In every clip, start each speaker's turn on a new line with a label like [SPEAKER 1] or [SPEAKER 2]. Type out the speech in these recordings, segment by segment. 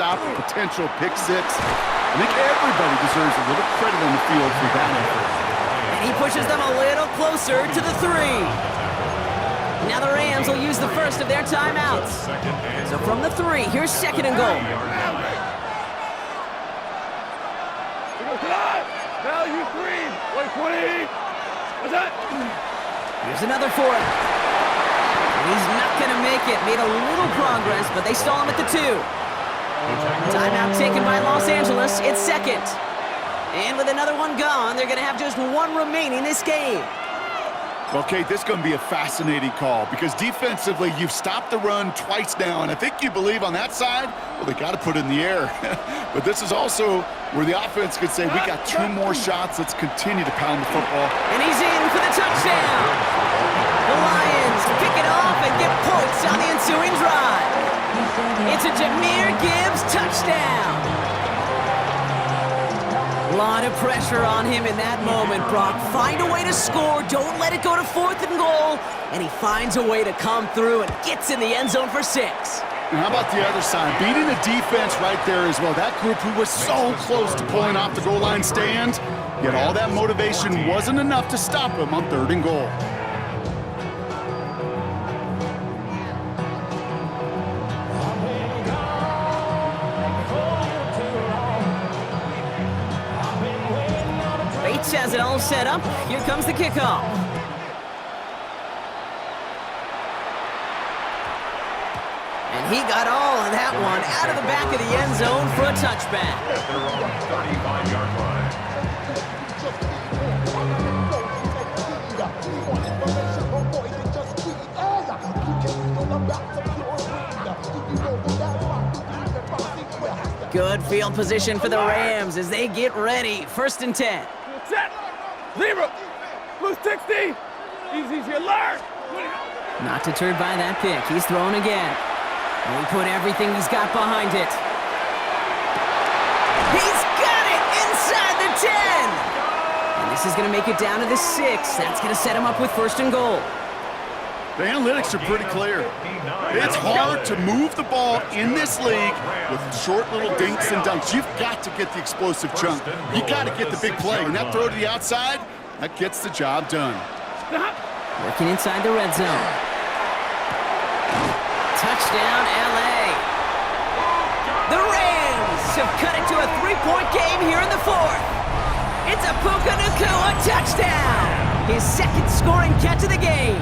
[SPEAKER 1] stop a potential pick six. I think everybody deserves a little credit on the field for that effort.
[SPEAKER 2] And he pushes them a little closer to the 3. Now the Rams will use the first of their timeouts. So from the 3, here's 2nd and goal.
[SPEAKER 3] Value 3, 120. What's that?
[SPEAKER 2] Here's another for him. He's not going to make it. Made a little progress, but they stall him at the 2. Timeout taken by Los Angeles. It's 2nd. And with another one gone, they're going to have just 1 remaining this game.
[SPEAKER 1] Okay, this is going to be a fascinating call because defensively, you've stopped the run twice now, and I think you believe on that side, well, they got to put it in the air. But this is also where the offense could say, we got 2 more shots. Let's continue to pound the football.
[SPEAKER 2] And he's in for the touchdown. The Lions pick it off and get points on the ensuing drive. It's a Jahmyr Gibbs touchdown. A lot of pressure on him in that moment, Brock. Find a way to score. Don't let it go to 4th and goal. And he finds a way to come through and gets in the end zone for 6.
[SPEAKER 1] Now, how about the other side? Beating the defense right there as well. That group who was so close to pulling off the goal line stand, yet all that motivation wasn't enough to stop him on 3rd and goal.
[SPEAKER 2] Bates has it all set up. Here comes the kickoff. And he got all of that one out of the back of the end zone for a touchback. Good field position for the Rams as they get ready. 1st and 10.
[SPEAKER 3] Set. 0. Blue 60. Easy to learn.
[SPEAKER 2] Not deterred by that pick. He's throwing again. And he put everything he's got behind it. He's got it inside the 10. And this is going to make it down to the 6. That's going to set him up with 1st and goal.
[SPEAKER 1] The analytics are pretty clear. It's hard to move the ball in this league with short little dinks and dunks. You've got to get the explosive chunk. You got to get the big play. And that throw to the outside, that gets the job done.
[SPEAKER 2] Working inside the red zone. Touchdown, L.A. The Rams have cut it to a 3-point game here in the 4th. It's a Puka Nacua touchdown. His 2nd scoring catch of the game.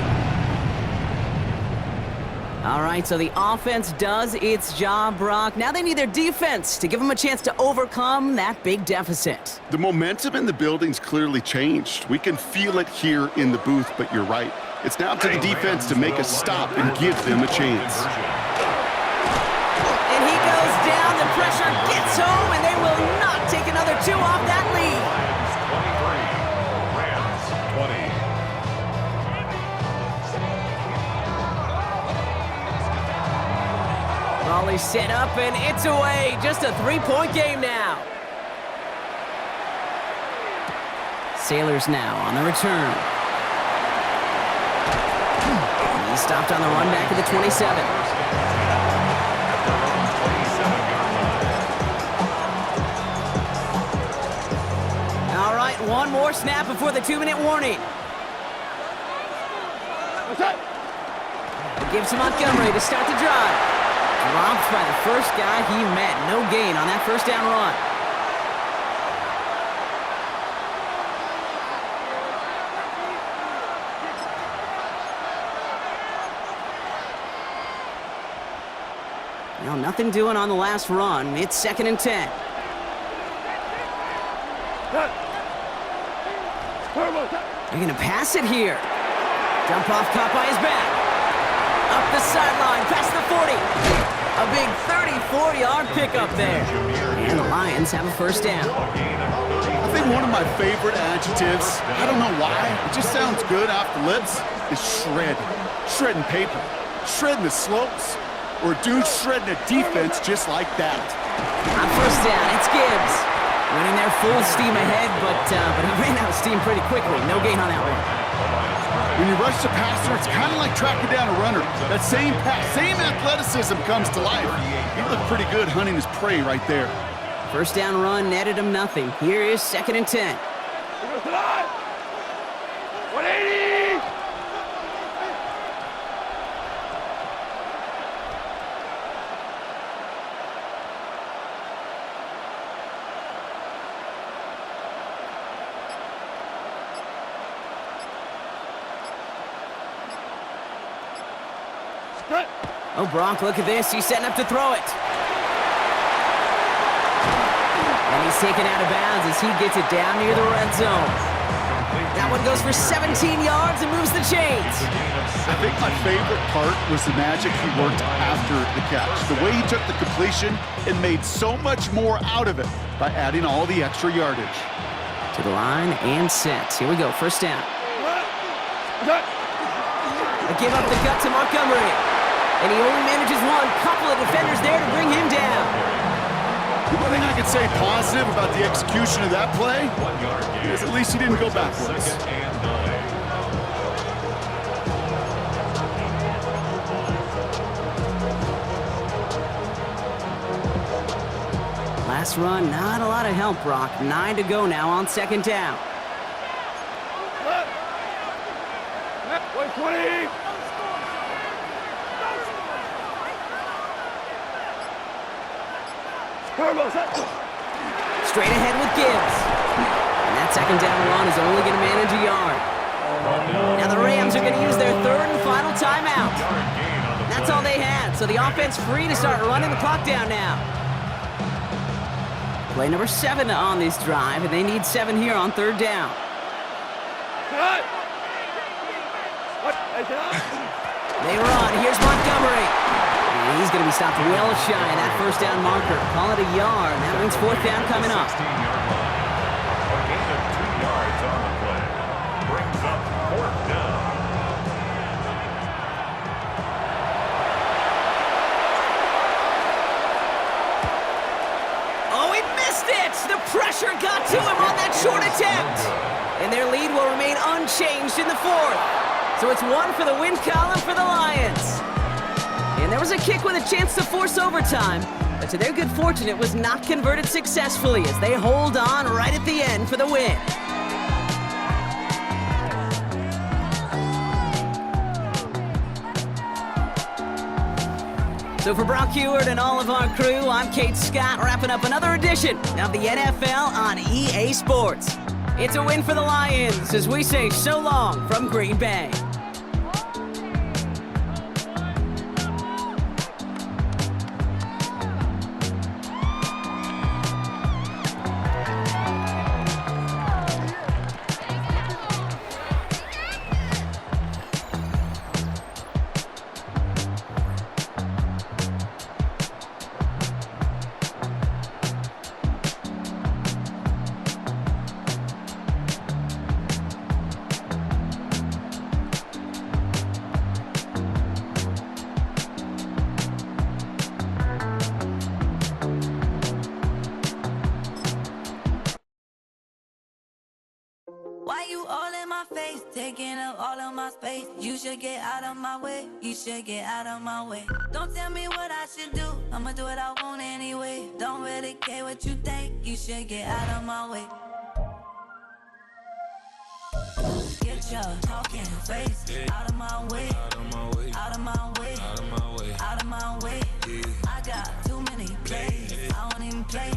[SPEAKER 2] All right, so the offense does its job, Brock. Now they need their defense to give them a chance to overcome that big deficit.
[SPEAKER 1] The momentum in the building's clearly changed. We can feel it here in the booth, but you're right. It's now to the defense to make a stop and give them a chance.
[SPEAKER 2] And he goes down, the pressure gets home, and they will not take another 2 off that lead. Raleigh set up, and it's away. Just a 3-point game now. Sailors now on the return. He's stopped on the run back at the 27. All right, one more snap before the 2-minute warning.
[SPEAKER 3] What's that?
[SPEAKER 2] Gives to Montgomery to start the drive. Dropped by the first guy he met. No gain on that 1st down run. Well, nothing doing on the last run. It's 2nd and 10. They're going to pass it here. Dump off caught by his back. Up the sideline, past the 40. A big 34-yard pickup there. And the Lions have a 1st down.
[SPEAKER 1] I think one of my favorite adjectives, I don't know why, it just sounds good off the lips, is shred. Shredding paper. Shredding the slopes. Or dude shredding a defense just like that.
[SPEAKER 2] On 1st down, it's Gibbs. Running there full steam ahead, but he ran out of steam pretty quickly. No gain on that one.
[SPEAKER 1] When you rush the passer, it's kind of like tracking down a runner. That same pass, same athleticism comes to life. He looked pretty good hunting his prey right there.
[SPEAKER 2] First down run netted him nothing. Here is 2nd and 10.
[SPEAKER 3] 180!
[SPEAKER 2] Oh, Bronk, look at this. He's setting up to throw it. And he's taken out of bounds as he gets it down near the red zone. That one goes for 17 yards and moves the chains.
[SPEAKER 1] I think my favorite part was the magic he worked after the catch. The way he took the completion and made so much more out of it by adding all the extra yardage.
[SPEAKER 2] To the line and set. Here we go, first down. A give up the gut to Montgomery. And he only manages one. Couple of defenders there to bring him down.
[SPEAKER 1] The one thing I could say positive about the execution of that play is at least he didn't go backwards.
[SPEAKER 2] Last run, not a lot of help, Brock. 9 to go now on 2nd down.
[SPEAKER 3] 120!
[SPEAKER 2] Straight ahead with Gibbs. And that 2nd down run is only going to manage a yard. Now the Rams are going to use their 3rd and final timeout. That's all they had, so the offense free to start running the clock down now. Play number 7 on this drive, and they need 7 here on 3rd down. They run. Here's Montgomery. And he's going to be stopped well shy of that first down marker. Call it a yard. That means 4th down coming up.
[SPEAKER 4] A gain of 2 yards on the play. Brings up 4th down.
[SPEAKER 2] Oh, he missed it! The pressure got to him on that short attempt. And their lead will remain unchanged in the 4th. So it's 1 for the win column for the Lions. And there was a kick with a chance to force overtime, but to their good fortune, it was not converted successfully as they hold on right at the end for the win. So for Brock Heward and all of our crew, I'm Kate Scott, wrapping up another edition of the NFL on EA Sports. It's a win for the Lions as we say so long from Green Bay.
[SPEAKER 5] Why you all in my face, taking up all of my space? You should get out of my way, you should get out of my way. Don't tell me what I should do, I'ma do what I want anyway. Don't really care what you think, you should get out of my way. Get your talking face out of my way, out of my way, out of my way, out of my way, out of my way. I got too many plays, I don't even play.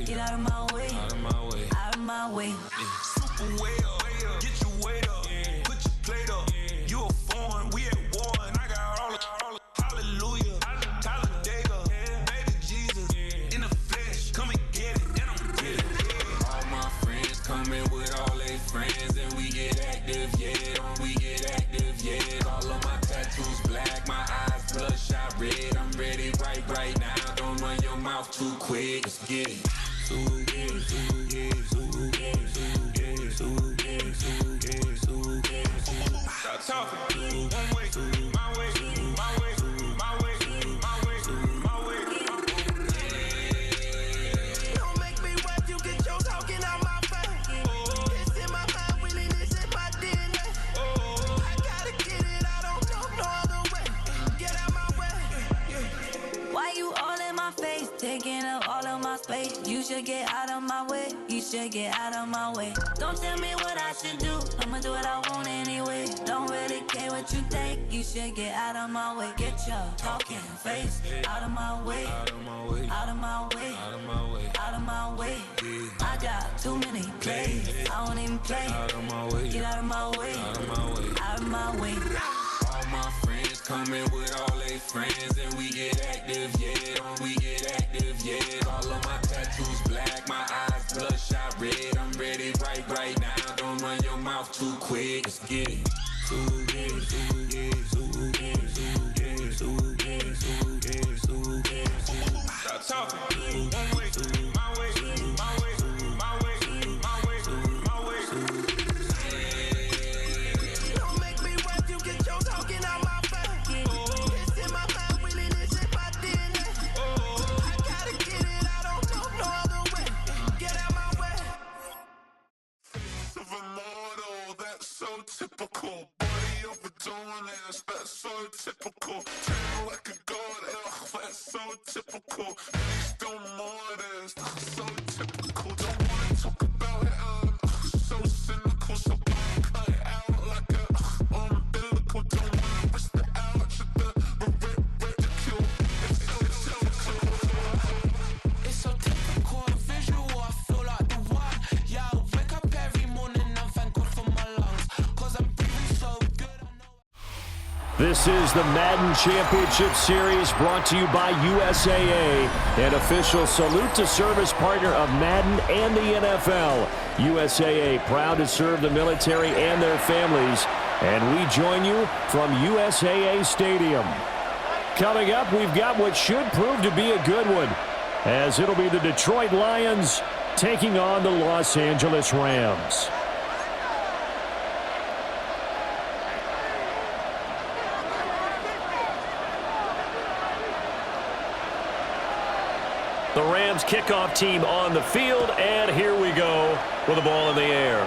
[SPEAKER 5] Get out of my way, out of my way, out of my way.
[SPEAKER 6] Way up, get your weight up, put your plate up. You a foreign, we at war, and I got all the hallelujah, Talladega, baby Jesus, in the flesh, come and get it, and I'm get it. All my friends coming with all their friends, and we get active, yeah, we get active, yeah. All of my tattoos black, my eyes bloodshot red. I'm ready right now. Don't run your mouth too quick. Let's get it. Stop talking. One way, my way, my way, my way, my way, my way.
[SPEAKER 7] Don't make me watch you get your talking out my face. It's in my mind, really, this is my DNA.
[SPEAKER 5] all of my space. You should get out of my way. You should get out of my way. Don't tell me what I should do. I'ma do what I want anyway. Don't really care what you think. You should get out of my way. Get your talking face out of my way. Out of my way. Out of my way. Out of my way. Out of my way. I got too many plays. I don't even play. Out of my way. Get out of my way. Out of my way. Out of my way.
[SPEAKER 6] All my friends coming with all their friends, and we get active, yeah. Don't we get active, yeah. All of my tattoos black, my eyes bloodshot red. I'm ready right now. Don't run your mouth too quick. Let's get it. Stop talking. One way, my way, my way, my way, my way, my way.
[SPEAKER 7] Don't make me rap, you get your talking out my face. It's in my mind, really, this shit my DNA. I gotta get it, I don't know no other way. Get out my way.
[SPEAKER 6] Of a model, that's so typical. Body overdoing it, that's so typical. Turn like a god, that's so typical. Please don't more this, so typical. Don't wanna talk about it, so cynical. So cut it out like a umbilical. Don't wanna risk the out, should the ridicule. It's so typical, visual, I feel like the one. Yeah, I wake up every morning and thank God for my lungs. Cause I'm breathing so good, I know.
[SPEAKER 8] This is the Madden Championship Series brought to you by USAA, an official salute to service partner of Madden and the NFL. USAA, proud to serve the military and their families, and we join you from USAA Stadium. Coming up, we've got what should prove to be a good one, as it'll be the Detroit Lions taking on the Los Angeles Rams. The Rams kickoff team on the field, and here we go with the ball in the air.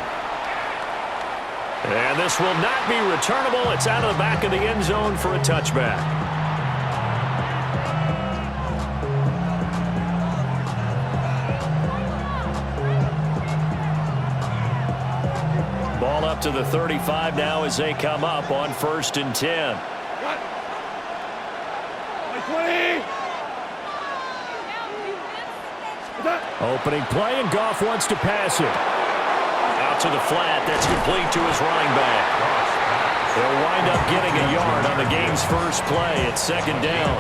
[SPEAKER 8] And this will not be returnable. It's out of the back of the end zone for a touchback. Ball up to the 35 now as they come up on 1st and 10.
[SPEAKER 3] Cut. 20.
[SPEAKER 8] Opening play, and Goff wants to pass it. Out to the flat. That's complete to his running back. They'll wind up getting a yard on the game's first play. It's 2nd down.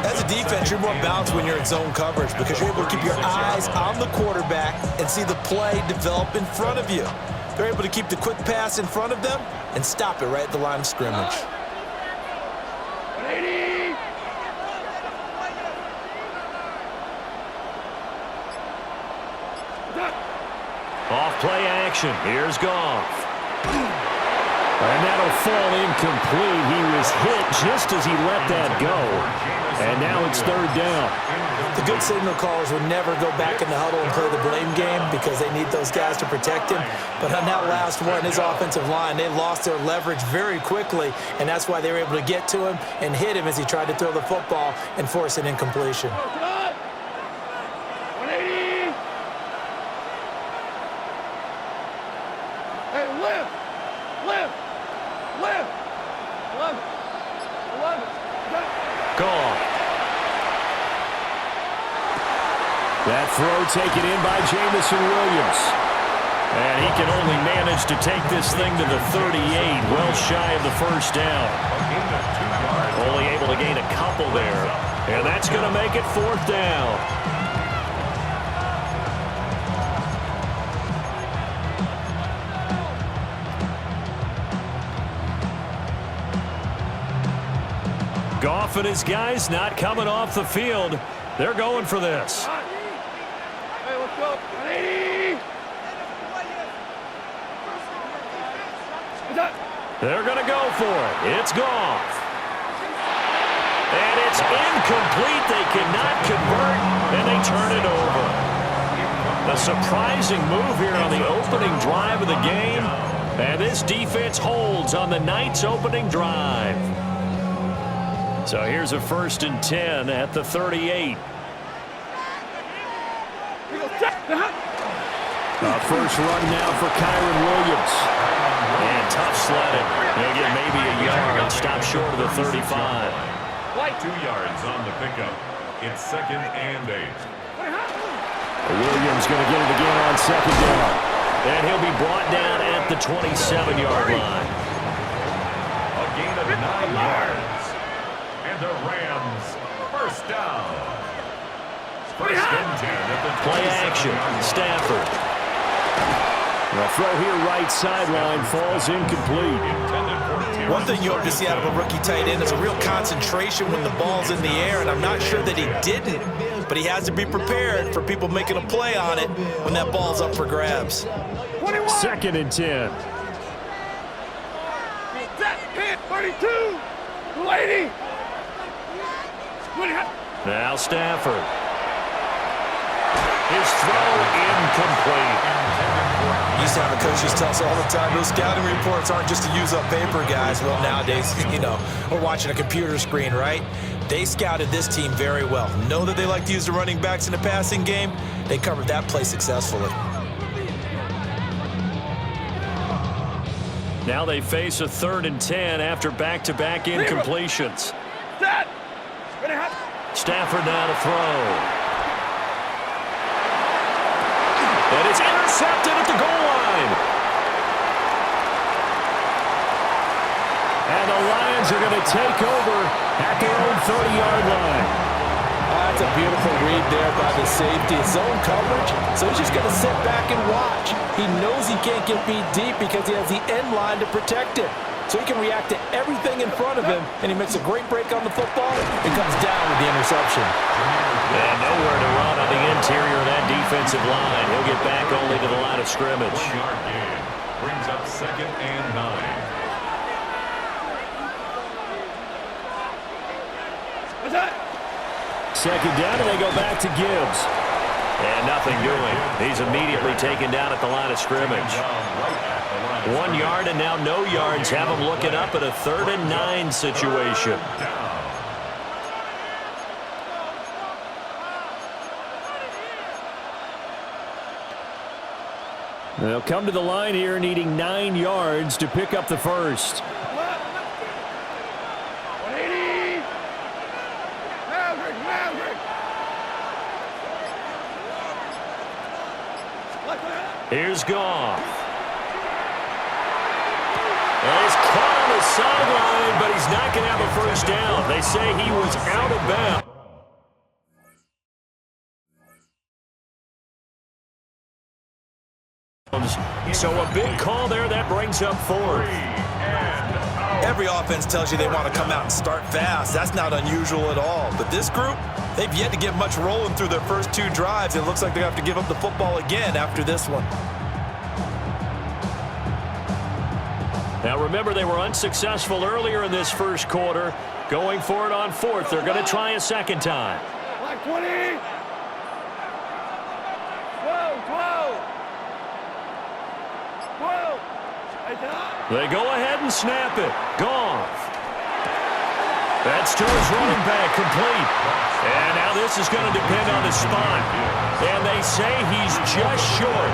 [SPEAKER 9] As a defense, you're more balanced when you're in zone coverage because you're able to keep your eyes on the quarterback and see the play develop in front of you. They're able to keep the quick pass in front of them and stop it right at the line of scrimmage.
[SPEAKER 3] 80.
[SPEAKER 8] Off play action. Here's Goff. And that'll fall incomplete. He was hit just as he let that go. And now it's 3rd down.
[SPEAKER 9] The good signal callers would never go back in the huddle and play the blame game because they need those guys to protect him. But on that last one, his offensive line, they lost their leverage very quickly, and that's why they were able to get to him and hit him as he tried to throw the football and force an incompletion.
[SPEAKER 3] 180. Hey, lift. 11.
[SPEAKER 8] Goff. That throw taken in by Jamison Williams. And he can only manage to take this thing to the 38, well shy of the 1st down. Only able to gain a couple there. And that's going to make it 4th down. Goff and his guys not coming off the field. They're going for this.
[SPEAKER 3] Hey, let's go. 180.
[SPEAKER 8] They're going to go for it. It's Goff. And it's incomplete. They cannot convert, and they turn it over. A surprising move here on the opening drive of the game. And this defense holds on the night's opening drive. So here's a 1st and 10 at the 38. First run now for Kyron Williams. And tough sledding. He'll get maybe a yard. Stop short of the 35.
[SPEAKER 4] 2 yards on the pickup. It's 2nd and 8.
[SPEAKER 8] Williams going to get it again on 2nd down. And he'll be brought down at the 27-yard line.
[SPEAKER 4] A gain of 9 yards. And the Rams, first down. First and 10 at the
[SPEAKER 8] Play action. Stafford. The throw here right sideline falls incomplete.
[SPEAKER 9] One thing you hope to see out of a rookie tight end is a real concentration when the ball's in the air, and I'm not sure that he didn't, but he has to be prepared for people making a play on it when that ball's up for grabs.
[SPEAKER 8] 2nd and 10.
[SPEAKER 3] Set, hit, 32, 280.
[SPEAKER 8] Now Stafford. His throw incomplete.
[SPEAKER 9] Used to have a coach just tell us all the time, those scouting reports aren't just to use up paper, guys. Well, nowadays, we're watching a computer screen, right? They scouted this team very well. Know that they like to use the running backs in the passing game. They covered that play successfully.
[SPEAKER 8] Now they face a 3rd and 10 after back-to-back incompletions. Stafford now to throw. And it's intercepted at the goal line. And the Lions are going to take over at their own 30-yard line.
[SPEAKER 9] That's a beautiful read there by the safety. It's zone coverage, so he's just going to sit back and watch. He knows he can't get beat deep because he has the end line to protect it. So he can react to everything in front of him, and he makes a great break on the football and comes down with the interception.
[SPEAKER 8] And nowhere to run on the interior of that defensive line. He'll get back only to the line of scrimmage.
[SPEAKER 4] 1-yard gain brings up 2nd and 9.
[SPEAKER 8] Second down, and they go back to Gibbs. And nothing doing. He's immediately taken down at the line of scrimmage. 1 yard and now no yards. Have him looking up at a 3rd and 9 situation. They'll come to the line here needing 9 yards to pick up the first.
[SPEAKER 3] 180. Maverick.
[SPEAKER 8] Here's Goff. And he's caught on the sideline, but he's not going to have a first down. They say he was out of bounds. So a big call there. That brings up 4th.
[SPEAKER 9] Every offense tells you they want to come out and start fast. That's not unusual at all. But this group, they've yet to get much rolling through their first 2 drives. It looks like they have to give up the football again after this one.
[SPEAKER 8] Now remember, they were unsuccessful earlier in this first quarter. Going for it on 4th. They're going to try a second time.
[SPEAKER 3] Like 20. 12.
[SPEAKER 8] They go ahead and snap it. Goff. That's to his running back, complete. And now this is going to depend on the spot. And they say he's just short.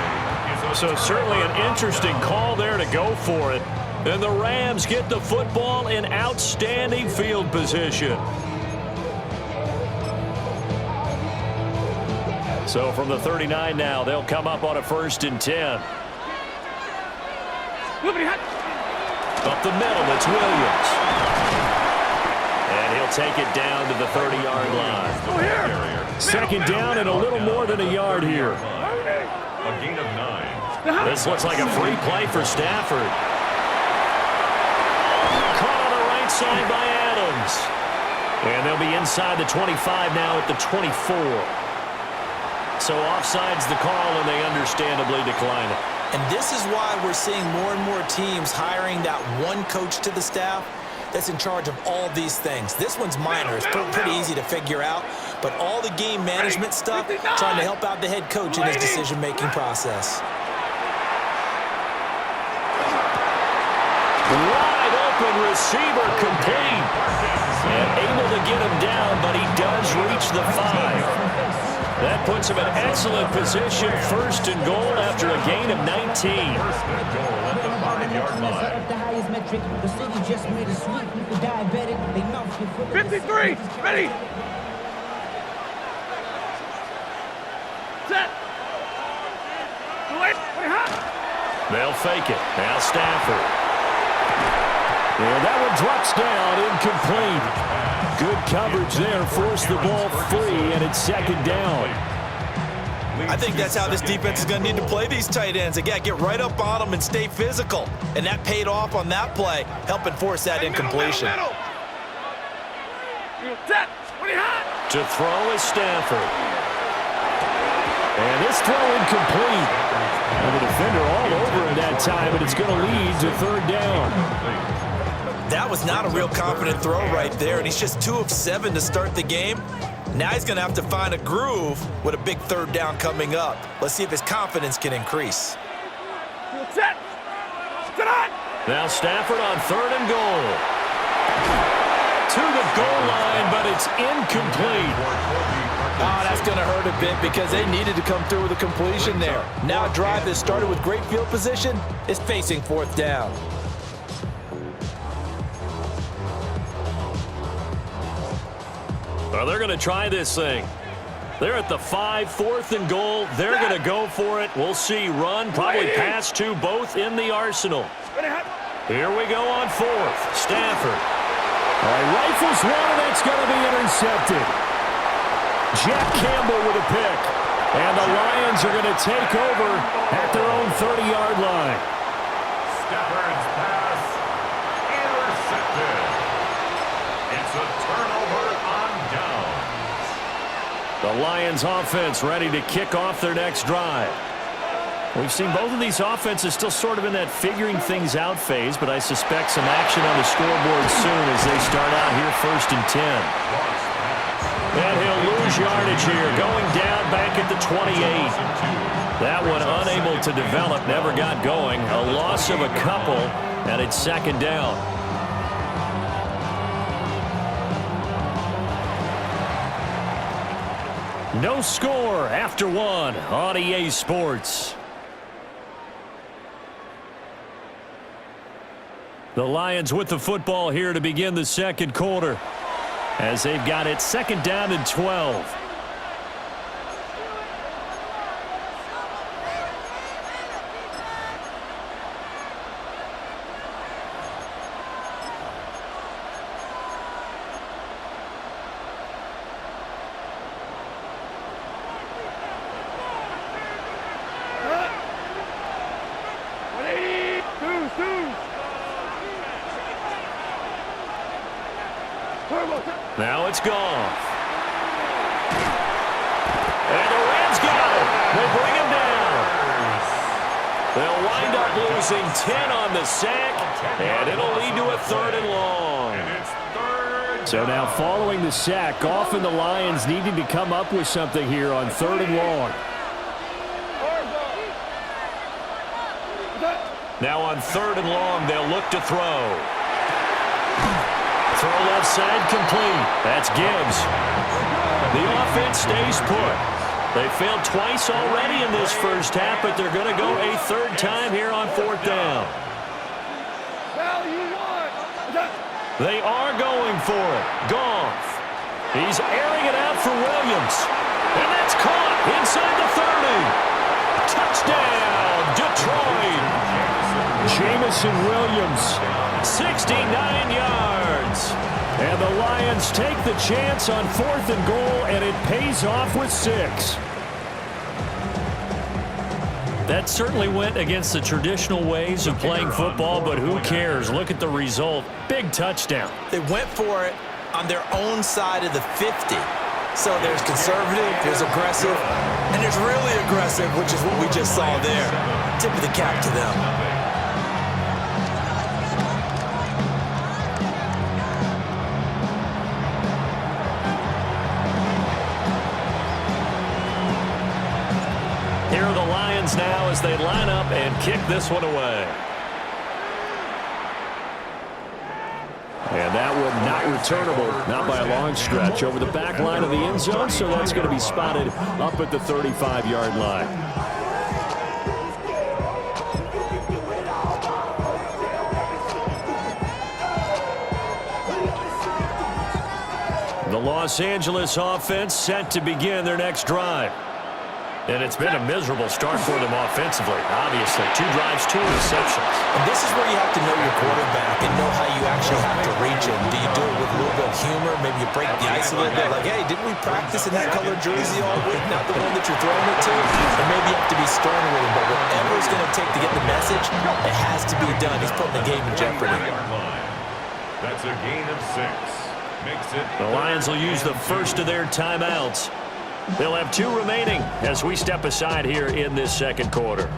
[SPEAKER 8] So certainly an interesting call there to go for it. And the Rams get the football in outstanding field position. So from the 39 now, they'll come up on a 1st and 10. Up the middle, it's Williams. And he'll take it down to the 30-yard line. Second down and a little more than a yard here.
[SPEAKER 4] A gain of 9.
[SPEAKER 8] This looks like a free play for Stafford. Caught on the right side by Adams. And they'll be inside the 25 now at the 24. So offside's the call, and they understandably decline it.
[SPEAKER 9] And this is why we're seeing more and more teams hiring that one coach to the staff that's in charge of all these things. This one's minor. It's pretty easy to figure out. But all the game management stuff, trying to help out the head coach in his decision-making process.
[SPEAKER 8] Wide open receiver, complete. And able to get him down, but he does reach the 5. That puts him in excellent position, first and goal after a gain of 19.
[SPEAKER 4] First and goal at the 5-yard line.
[SPEAKER 10] The highest metric, the city just made a sweep. People diabetic, they mouth get full of
[SPEAKER 3] 53, ready. Set. Wait, hot.
[SPEAKER 8] They'll fake it. Now Stafford. And that one drops down, incomplete. Good coverage there, forced the ball free, and it's second down.
[SPEAKER 9] I think that's how this defense is going to need to play these tight ends. Again, get right up on them and stay physical. And that paid off on that play, helping force that incompletion.
[SPEAKER 3] Set. Hot.
[SPEAKER 8] To throw is Stafford. And this throw incomplete. And the defender all over it that time, but it's going to lead to third down.
[SPEAKER 9] That was not a real confident throw right there, and he's just 2 of 7 to start the game. Now he's going to have to find a groove with a big third down coming up. Let's see if his confidence can increase.
[SPEAKER 3] Set.
[SPEAKER 8] Now Stafford on third and goal. To the goal line, but it's incomplete.
[SPEAKER 9] Oh, that's going to hurt a bit because they needed to come through with a completion there. Now a drive that started with great field position is facing fourth down.
[SPEAKER 8] Well, they're going to try this thing. They're at the 5, fourth and goal. They're going to go for it. We'll see. Run, probably pass to both in the arsenal. Here we go on fourth. Stafford. All right, rifles one, and that's going to be intercepted. Jack Campbell with a pick. And the Lions are going to take over at their own 30-yard line.
[SPEAKER 4] Stafford's pass intercepted. It's a turnover on downs.
[SPEAKER 8] The Lions offense ready to kick off their next drive. We've seen both of these offenses still sort of in that figuring things out phase, but I suspect some action on the scoreboard soon as they start out here first and 10. And he'll lose yardage here, going down back at the 28. That one unable to develop, never got going. A loss of a couple, and it's second down. No score after one on EA Sports. The Lions with the football here to begin the second quarter, as they've got it second down and 12. Now it's Goff. And the Rams got him. They bring him down. They'll wind up losing 10 on the sack, and it'll lead to a third and long. So now following the sack, Goff and the Lions needing to come up with something here on third and long. Now on third and long, they'll look to throw. Throw left side complete. That's Gibbs. The offense stays put. They failed twice already in this first half, but they're going to go a third time here on fourth down. They are going for it. Goff. He's airing it out for Williams. And that's caught inside the 30. Touchdown, Detroit. Jamison Williams, 69 yards. And the Lions take the chance on fourth and goal, and it pays off with 6. That certainly went against the traditional ways of playing football, but who cares? Look at the result. Big touchdown.
[SPEAKER 9] They went for it on their own side of the 50. So there's conservative, there's aggressive, and there's really aggressive, which is what we just saw there. Tip of the cap to them.
[SPEAKER 8] Here are the Lions now as they line up and kick this one away. And that one not returnable, not by a long stretch, over the back line of the end zone, so that's going to be spotted up at the 35-yard line. The Los Angeles offense set to begin their next drive. And it's been a miserable start for them offensively, obviously. 2 drives, 2 interceptions.
[SPEAKER 9] And this is where you have to know your quarterback and know how you actually have to reach him. Do you do it with a little bit of humor? Maybe you break the ice a little bit, like, hey, didn't we practice in that colored jersey all week? Not the one that you're throwing it to? Or maybe you have to be stern with him, but whatever it's going to take to get the message, it has to be done. He's putting the game in jeopardy.
[SPEAKER 4] That's a gain of 6. Makes it
[SPEAKER 8] the Lions will use the first of their timeouts. They'll have 2 remaining as we step aside here in this second quarter.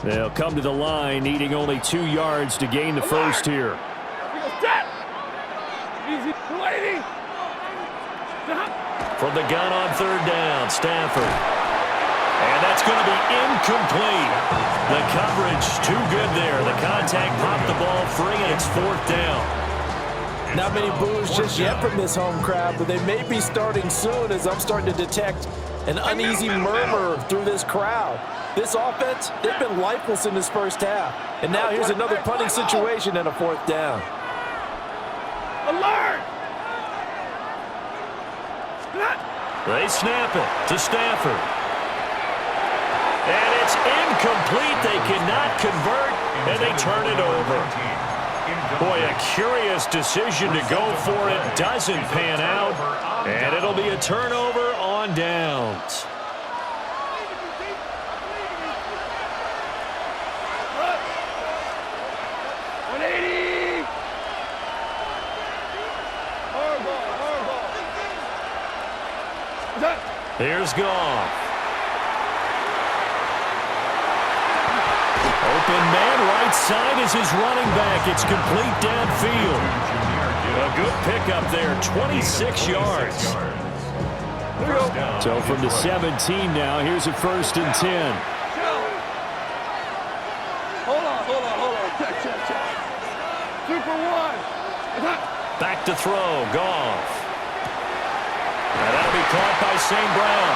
[SPEAKER 8] They'll come to the line, needing only 2 yards to gain the first here.
[SPEAKER 3] Easy, 280.
[SPEAKER 8] From the gun on 3rd down, Stafford. And that's going to be incomplete. The coverage too good there. The contact popped the ball free, and it's 4th down.
[SPEAKER 9] Not many boos just yet from this home crowd, but they may be starting soon as I'm starting to detect an uneasy murmur through this crowd. This offense, they've been lifeless in this first half. And now here's another punting situation and a 4th down.
[SPEAKER 3] Alert!
[SPEAKER 8] They snap it to Stafford. And it's incomplete. They cannot convert, and they turn it over. Boy, a curious decision to go for it. Doesn't pan out, and it'll be a turnover on downs. Here's Goff. Open man, right side is his running back. It's complete downfield. A good pickup there, 26 yards. So from the 17 now, here's a 1st and 10.
[SPEAKER 3] Hold on. Check. Super 1.
[SPEAKER 8] Back to throw, Goff. And that'll be caught by St. Brown.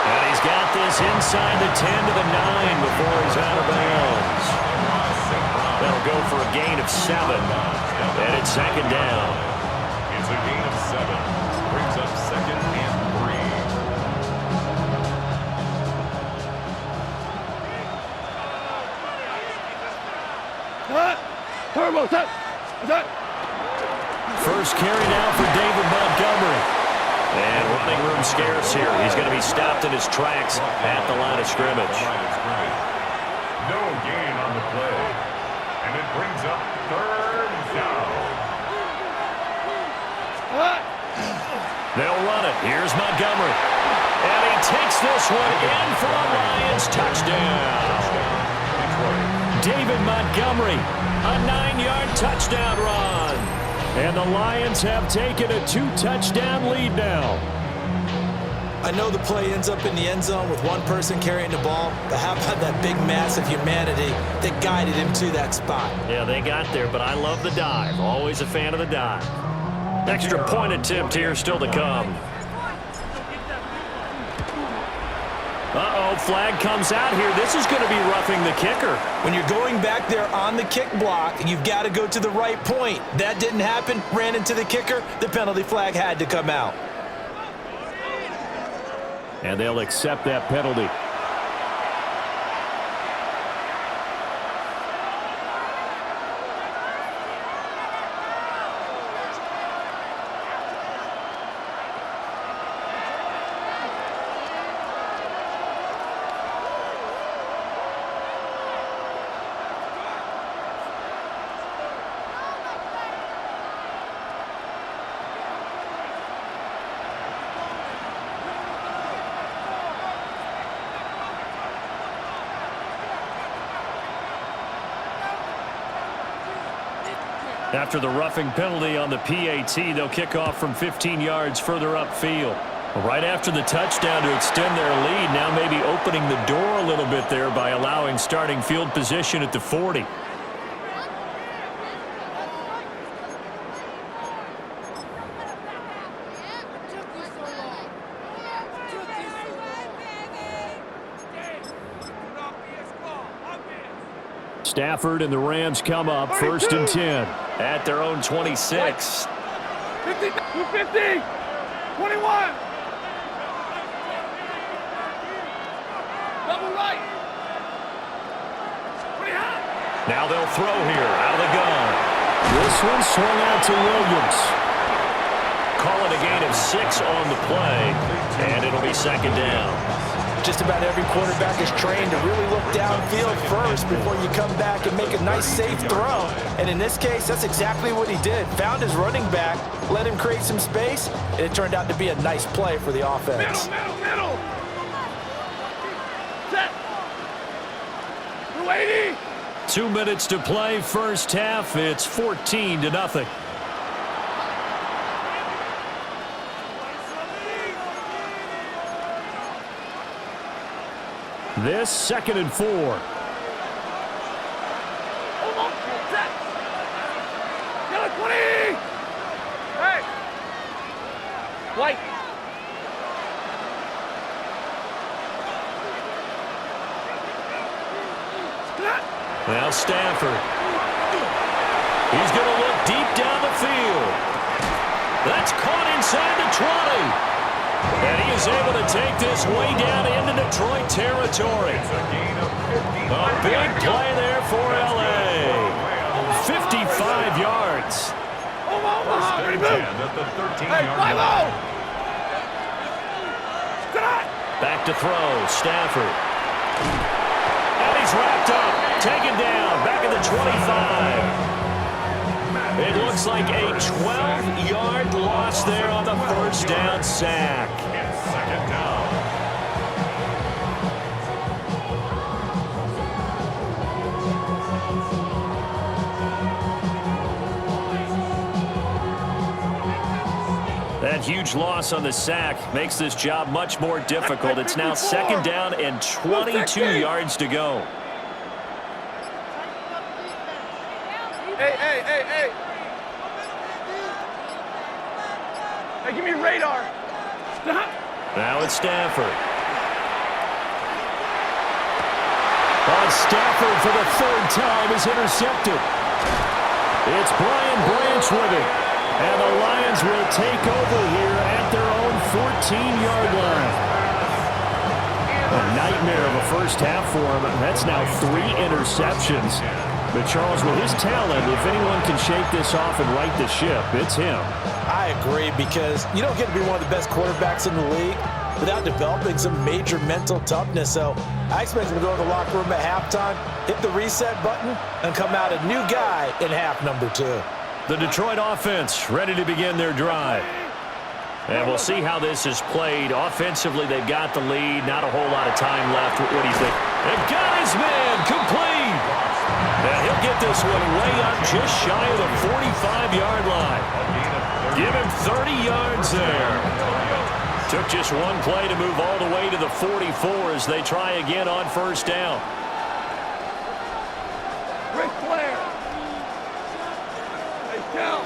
[SPEAKER 8] And he's got this inside the 10 to the 9 before he's out of bounds. That'll go for a gain of 7. And it's 2nd down.
[SPEAKER 4] It's a gain of 7. Brings up 2nd and 3.
[SPEAKER 3] Turbo, set.
[SPEAKER 8] First carry now for David Montgomery. And running room scarce here. He's going to be stopped in his tracks at the line of scrimmage.
[SPEAKER 4] No gain on the play. And it brings up 3rd down.
[SPEAKER 8] They'll run it. Here's Montgomery. And he takes this one in for a Lions touchdown. David Montgomery, a 9-yard touchdown run. And the Lions have taken a 2-touchdown lead now.
[SPEAKER 9] I know the play ends up in the end zone with one person carrying the ball, but how about that big mass of humanity that guided him to that spot?
[SPEAKER 8] Yeah, they got there, but I love the dive. Always a fan of the dive. Extra point attempt here still to come. Uh-oh, flag comes out here. This is going to be roughing the kicker.
[SPEAKER 9] When you're going back there on the kick block, you've got to go to the right point. That didn't happen. Ran into the kicker. The penalty flag had to come out.
[SPEAKER 8] And they'll accept that penalty. After the roughing penalty on the PAT, they'll kick off from 15 yards further upfield. Right after the touchdown to extend their lead, now maybe opening the door a little bit there by allowing starting field position at the 40. Stafford and the Rams come up 1st and 10 at their own 26.
[SPEAKER 3] 50, 250, 21. Double right. Pretty high.
[SPEAKER 8] Now they'll throw here out of the gun. This one swung out to Williams. Call it a gain of 6 on the play, and it'll be 2nd down.
[SPEAKER 9] Just about every quarterback is trained to really look downfield first before you come back and make a nice, safe throw. And in this case, that's exactly what he did. Found his running back, let him create some space, and it turned out to be a nice play for the offense.
[SPEAKER 3] Middle. Set. 280.
[SPEAKER 8] 2 minutes to play, first half. It's 14-0. This 2nd and 4.
[SPEAKER 3] Almost. Set. Yellow 20. Hey. White.
[SPEAKER 8] Now Stafford. He's going to look deep down the field. That's caught inside the 20. And he is able to take this way down into Detroit territory. A big play there for L.A. 55 yards. Back to throw, Stafford. And he's wrapped up, taken down, back at the 25. It looks like a 12-yard loss there on the first down sack.
[SPEAKER 4] And 2nd down.
[SPEAKER 8] That huge loss on the sack makes this job much more difficult. It's now 2nd down and 22 yards to go.
[SPEAKER 3] Hey. Hey, give me radar. Stop.
[SPEAKER 8] Now it's Stafford. Stafford for the 3rd time is intercepted. It's Brian Branch with it. And the Lions will take over here at their own 14-yard line. A nightmare of a first half for him. That's now 3 interceptions. But Charles, with his talent, if anyone can shake this off and right the ship, it's him.
[SPEAKER 9] I agree, because you don't get to be one of the best quarterbacks in the league without developing some major mental toughness. So I expect him to go in the locker room at halftime, hit the reset button, and come out a new guy in half number 2.
[SPEAKER 8] The Detroit offense ready to begin their drive. And we'll see how this is played. Offensively, they've got the lead. Not a whole lot of time left. What do you think? And got his man complete. Now he'll get this one way up just shy of the 45-yard line. Give him 30 yards there. Took just one play to move all the way to the 44 as they try again on first down.
[SPEAKER 3] Ric Flair. Hey, Cal.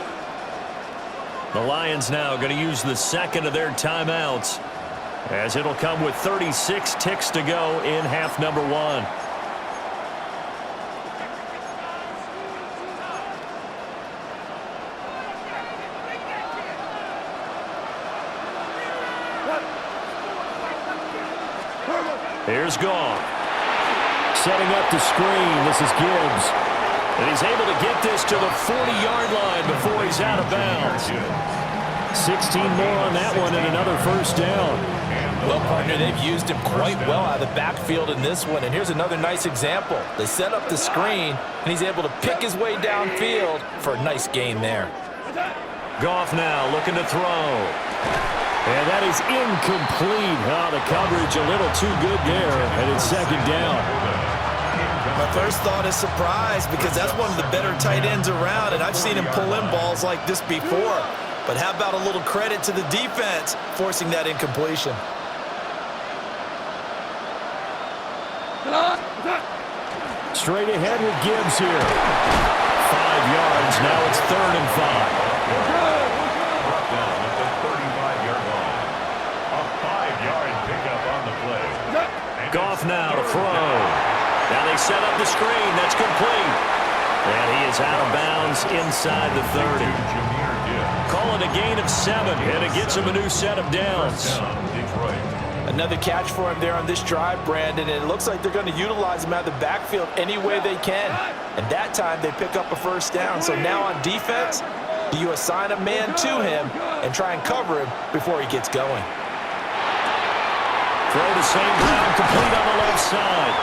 [SPEAKER 8] The Lions now going to use the 2nd of their timeouts, as it'll come with 36 ticks to go in half number 1. Here's Goff. Setting up the screen. This is Gibbs. And he's able to get this to the 40-yard line before he's out of bounds. 16 more on that one and another first down.
[SPEAKER 9] Well, partner, they've used him quite well out of the backfield in this one. And here's another nice example. They set up the screen, and he's able to pick his way downfield for a nice gain there.
[SPEAKER 8] Goff now looking to throw. And that is incomplete. Oh, the coverage a little too good there, and it's 2nd down.
[SPEAKER 9] My first thought is surprise, because that's one of the better tight ends around, and I've seen him pull in balls like this before. But how about a little credit to the defense forcing that incompletion?
[SPEAKER 8] Straight ahead with Gibbs here. 5 yards. Now it's 3rd and 5.
[SPEAKER 4] Brought down at the 35-yard line. A 5-yard pickup on the play.
[SPEAKER 8] Goff now to throw. Now they set up the screen. That's complete. And he is out of bounds inside the 30. Call it a gain of 7, and it gets him a new set of downs.
[SPEAKER 9] Another catch for him there on this drive, Brandon, and it looks like they're going to utilize him out of the backfield any way they can. And that time they pick up a first down. So now on defense, do you assign a man to him and try and cover him before he gets going?
[SPEAKER 8] Throw to St. Brown, complete on the left side.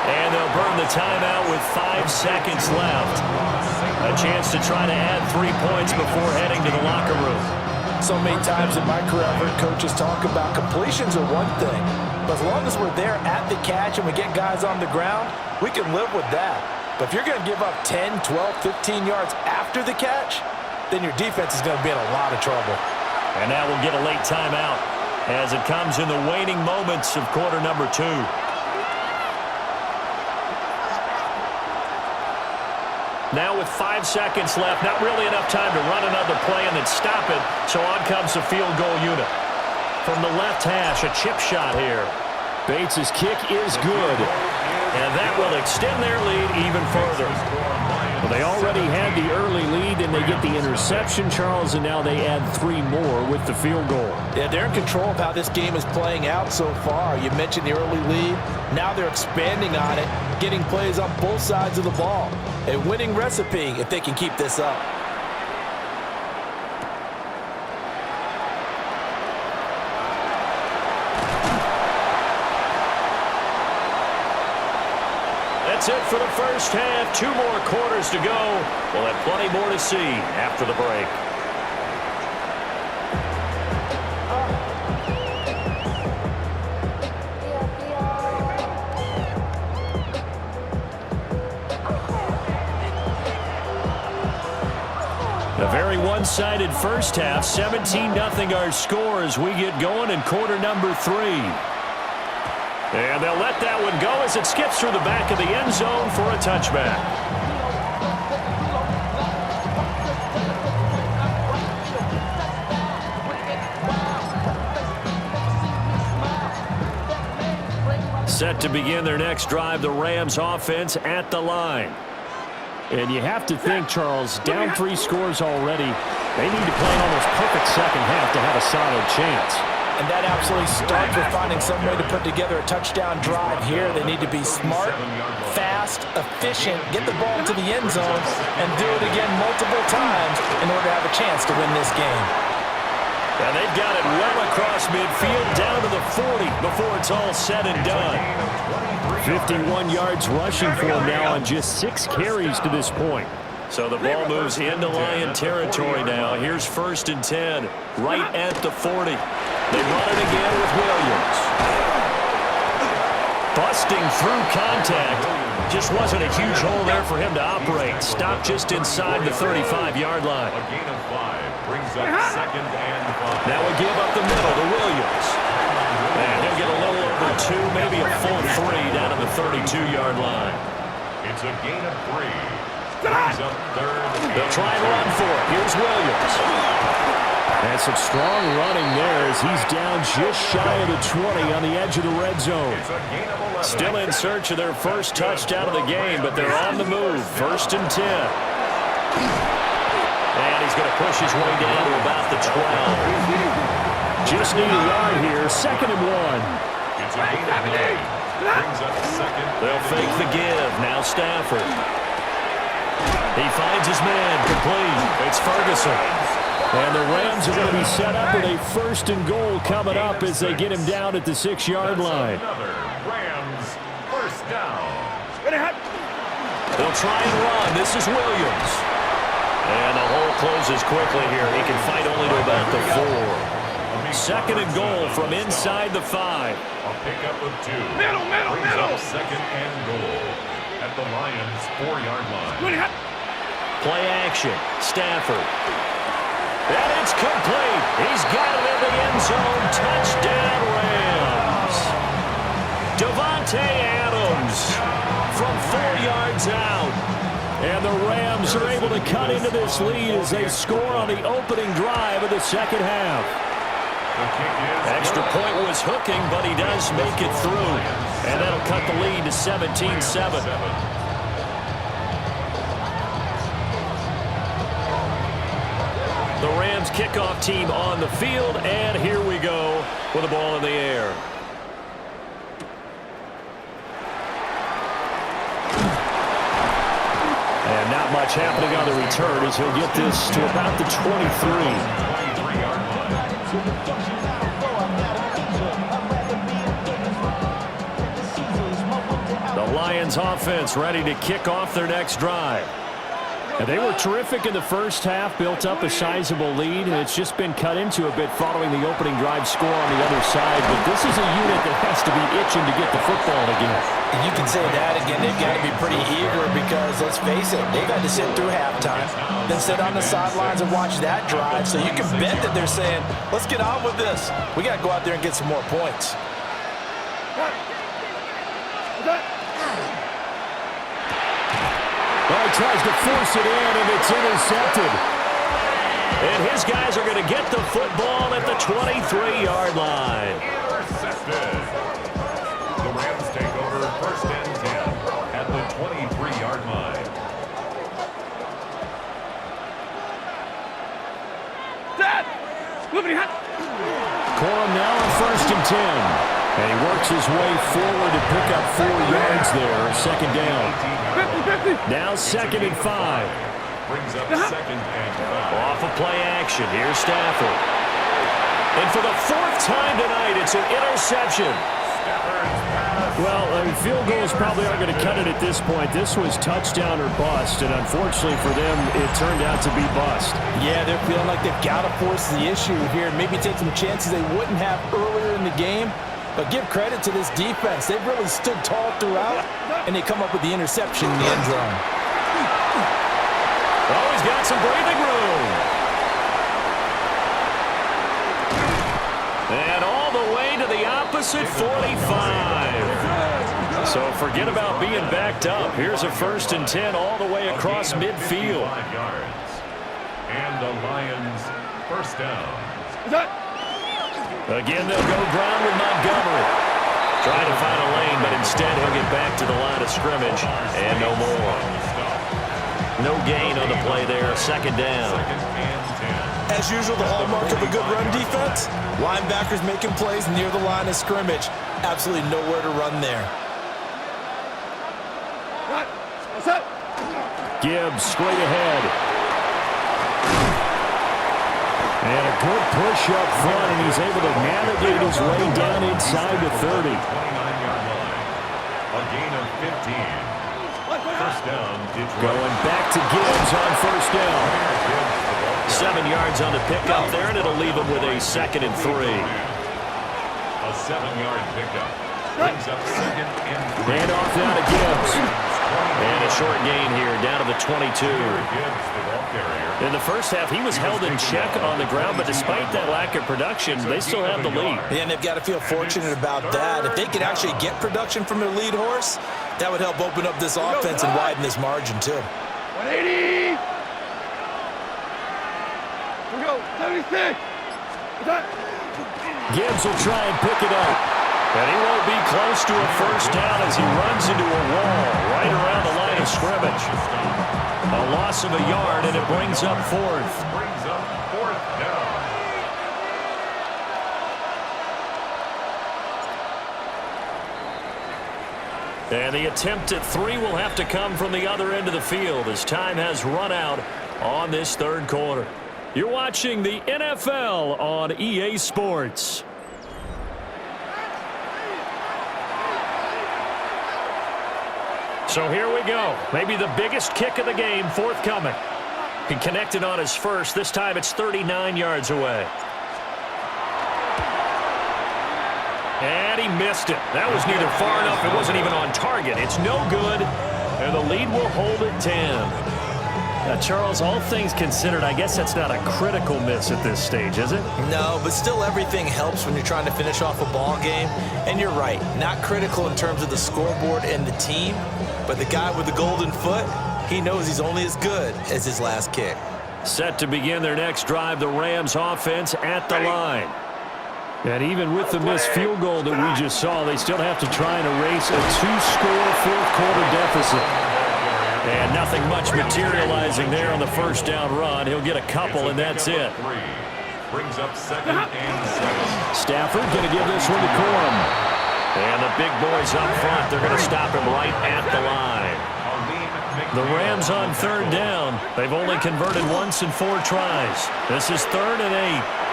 [SPEAKER 8] And they'll burn the timeout with 5 seconds left. A chance to try to add 3 points before heading to the locker room.
[SPEAKER 9] So many times in my career, I've heard coaches talk about completions are one thing. But as long as we're there at the catch and we get guys on the ground, we can live with that. But if you're going to give up 10, 12, 15 yards after the catch, then your defense is going to be in a lot of trouble.
[SPEAKER 8] And now we'll get a late timeout as it comes in the waning moments of quarter number 2. Now with 5 seconds left, not really enough time to run another play and then stop it, so on comes the field goal unit. From the left hash, a chip shot here. Bates' kick is good, and that will extend their lead even further. Well, they already had the early lead, and they get the interception, Charles, and now they add 3 more with the field goal.
[SPEAKER 9] Yeah, they're in control of how this game is playing out so far. You mentioned the early lead. Now they're expanding on it, getting plays on both sides of the ball. A winning recipe if they can keep this up.
[SPEAKER 8] That's it for the first half. 2 more quarters to go. We'll have plenty more to see after the break. A very one-sided first half. 17-0 our score as we get going in quarter number 3. And they'll let that one go as it skips through the back of the end zone for a touchback. Set to begin their next drive, the Rams offense at the line. And you have to think, Charles, down 3 scores already. They need to play an almost perfect second half to have a solid chance.
[SPEAKER 9] And that absolutely starts with finding some way to put together a touchdown drive here. They need to be smart, fast, efficient, get the ball into the end zone, and do it again multiple times in order to have a chance to win this game.
[SPEAKER 8] And they've got it well across midfield, down to the 40 before it's all said and done. 51 yards rushing for him now on just 6 carries to this point. So the ball moves into Lion territory now. Here's 1st and 10, right at the 40. They run it again with Williams. Busting through contact. Just wasn't a huge hole there for him to operate. Stopped just inside the 35-yard line.
[SPEAKER 4] A gain of 5 brings up 2nd and 5.
[SPEAKER 8] Now we give up the middle to Williams. And he'll get a little over 2, maybe a full 3 down to the 32-yard line.
[SPEAKER 4] It's a gain of 3. Brings up 3rd.
[SPEAKER 8] They'll try and run for it. Here's Williams. And some strong running there as he's down just shy of the 20 on the edge of the red zone. Still in search of their first touchdown of the game, but they're on the move. 1st and 10. And he's going to push his way down to about the 12. Just need a yard here. 2nd and 1.
[SPEAKER 4] It's a gain of 1. Brings up 2nd.
[SPEAKER 8] They'll fake the give. Now Stafford. He finds his man. Complete. It's Ferguson. And the Rams are going to be set up with a 1st and goal coming up as they get him down at the 6-yard line.
[SPEAKER 4] Another Rams 1st down.
[SPEAKER 8] They'll try and run. This is Williams. And the hole closes quickly here. He can fight only to about the 4. 2nd and goal from inside the 5.
[SPEAKER 4] A pickup of 2. Brings up 2nd and goal at the Lions 4-yard line.
[SPEAKER 8] Play action. Stafford. And it's complete. He's got it in the end zone. Touchdown, Rams. Davante Adams from 4 yards out. And the Rams are able to cut into this lead as they score on the opening drive of the second half. Extra point was hooking, but he does make it through. And that'll cut the lead to 17-7. The Rams kickoff team on the field, and here we go with the ball in the air. And not much happening on the return as he'll get this to about the 23. The Lions offense ready to kick off their next drive. And they were terrific in the first half, built up a sizable lead, and it's just been cut into a bit following the opening drive score on the other side. But this is a unit that has to be itching to get the football again.
[SPEAKER 9] And you can say that again. They've got to be pretty eager because, let's face it, they've had to sit through halftime, then sit on the sidelines and watch that drive. So you can bet that they're saying, let's get on with this. We got to go out there and get some more points.
[SPEAKER 8] Well, he tries to force it in, and it's intercepted. And his guys are going to get the football at the 23-yard line.
[SPEAKER 4] Intercepted. The Rams take over 1st and 10 at the 23-yard line.
[SPEAKER 3] Dad!
[SPEAKER 8] Corum now on 1st and 10. And he works his way forward to pick up 4 yards there. Second down.
[SPEAKER 3] 50.
[SPEAKER 8] Now 2nd and 5.
[SPEAKER 4] Brings up 2nd and 5.
[SPEAKER 8] Off of play action. Here's Stafford. And for the 4th time tonight, it's an interception. Well, field goals probably aren't going to cut it at this point. This was touchdown or bust, and unfortunately for them, it turned out to be bust.
[SPEAKER 9] Yeah, they're feeling like they've got to force the issue here and maybe take some chances they wouldn't have earlier in the game. But give credit to this defense. They've really stood tall throughout, and they come up with the interception in the end zone.
[SPEAKER 8] Oh, he's got some breathing room. And all the way to the opposite 45. So forget about being backed up. Here's a 1st and 10 all the way across midfield.
[SPEAKER 4] 5 yards. And the Lions 1st down.
[SPEAKER 8] Again, they'll go ground with Montgomery. Trying to find a lane, but instead he'll get back to the line of scrimmage, and no more. No gain on the play there, 2nd down.
[SPEAKER 9] As usual, the hallmark of a good run defense, linebackers making plays near the line of scrimmage. Absolutely nowhere to run there.
[SPEAKER 8] Gibbs straight ahead. And a good push up front, and he's able to navigate his way down inside the 30.
[SPEAKER 4] 29-yard line. A gain of 15. 1st down, Detroit.
[SPEAKER 8] Going back to Gibbs on 1st down. 7 yards on the pickup there, and it'll leave him with a 2nd and 3.
[SPEAKER 4] A 7-yard pickup. Brings up 2nd and 3.
[SPEAKER 8] And off now to Gibbs. And a short gain here, down to the 22.
[SPEAKER 4] Gibbs, the ball carrier.
[SPEAKER 8] In the first half, he was held in check on the ground, but despite that lack of production, they still have the lead.
[SPEAKER 9] Yeah, and they've got to feel fortunate about that. If they could actually get production from their lead horse, that would help open up this offense and widen this margin, too.
[SPEAKER 3] 180. We go. 76.
[SPEAKER 8] Gibbs will try and pick it up. And he won't be close to a 1st down as he runs into a wall right around the line of scrimmage. A loss of a yard, and it brings up 4th.
[SPEAKER 4] Brings up 4th down.
[SPEAKER 8] And the attempt at 3 will have to come from the other end of the field as time has run out on this 3rd quarter. You're watching the NFL on EA Sports. So here we go. Maybe the biggest kick of the game forthcoming. He connected on his first. This time it's 39 yards away. And he missed it. That was neither far enough. It wasn't even on target. It's no good. And the lead will hold at 10. Charles, all things considered, I guess that's not a critical miss at this stage, is it?
[SPEAKER 9] No, but still everything helps when you're trying to finish off a ball game. And you're right, not critical in terms of the scoreboard and the team, but the guy with the golden foot, he knows he's only as good as his last kick.
[SPEAKER 8] Set to begin their next drive, the Rams offense at the line. And even with the missed field goal that we just saw, they still have to try and erase a two-score fourth-quarter deficit. And nothing much materializing there on the first down run. He'll get a couple, and that's it.
[SPEAKER 4] Brings up 2nd and 7.
[SPEAKER 8] Stafford going to give this one to Corum. And the big boys up front, they're going to stop him right at the line. The Rams on 3rd down. They've only converted once in 4 tries. This is 3rd and 8.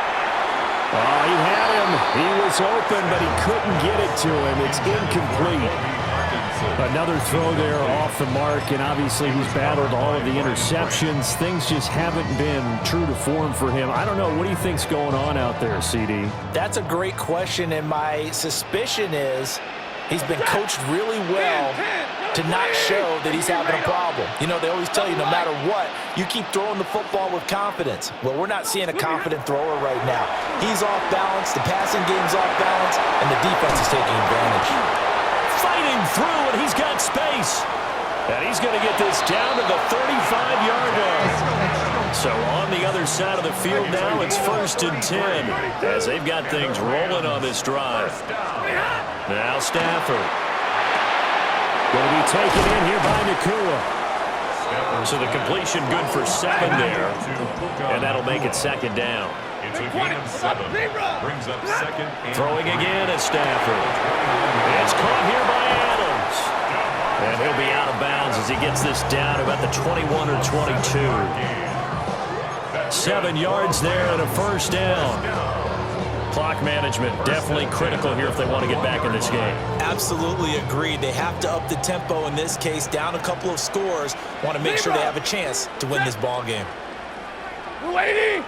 [SPEAKER 8] Oh, he had him. He was open, but he couldn't get it to him. It's incomplete. Another throw there off the mark, and obviously he's battled all of the interceptions. Things just haven't been true to form for him. I don't know. What do you think's going on out there, CD?
[SPEAKER 9] That's a great question, and my suspicion is he's been coached really well to not show that he's having a problem. You know, they always tell you no matter what, you keep throwing the football with confidence. Well, we're not seeing a confident thrower right now. He's off balance, the passing game's off balance, and the defense is taking advantage.
[SPEAKER 8] Fighting through, and he's got space. And he's going to get this down to the 35-yard line. So on the other side of the field now, it's 1st and 10 as they've got things rolling on this drive. Now Stafford. Going to be taken in here by Nakua. So the completion good for 7 there. And that'll make it 2nd down.
[SPEAKER 4] It's a gain of 7. Brings up 2nd and
[SPEAKER 8] Throwing again at Stafford. It's caught here by Adams. And he'll be out of bounds as he gets this down about the 21 or 22. 7 yards there and a 1st down. Clock management definitely critical here if they want to get back in this game.
[SPEAKER 9] Absolutely agreed. They have to up the tempo in this case, down a couple of scores. Want to make sure they have a chance to win this ball game.
[SPEAKER 3] Waiting.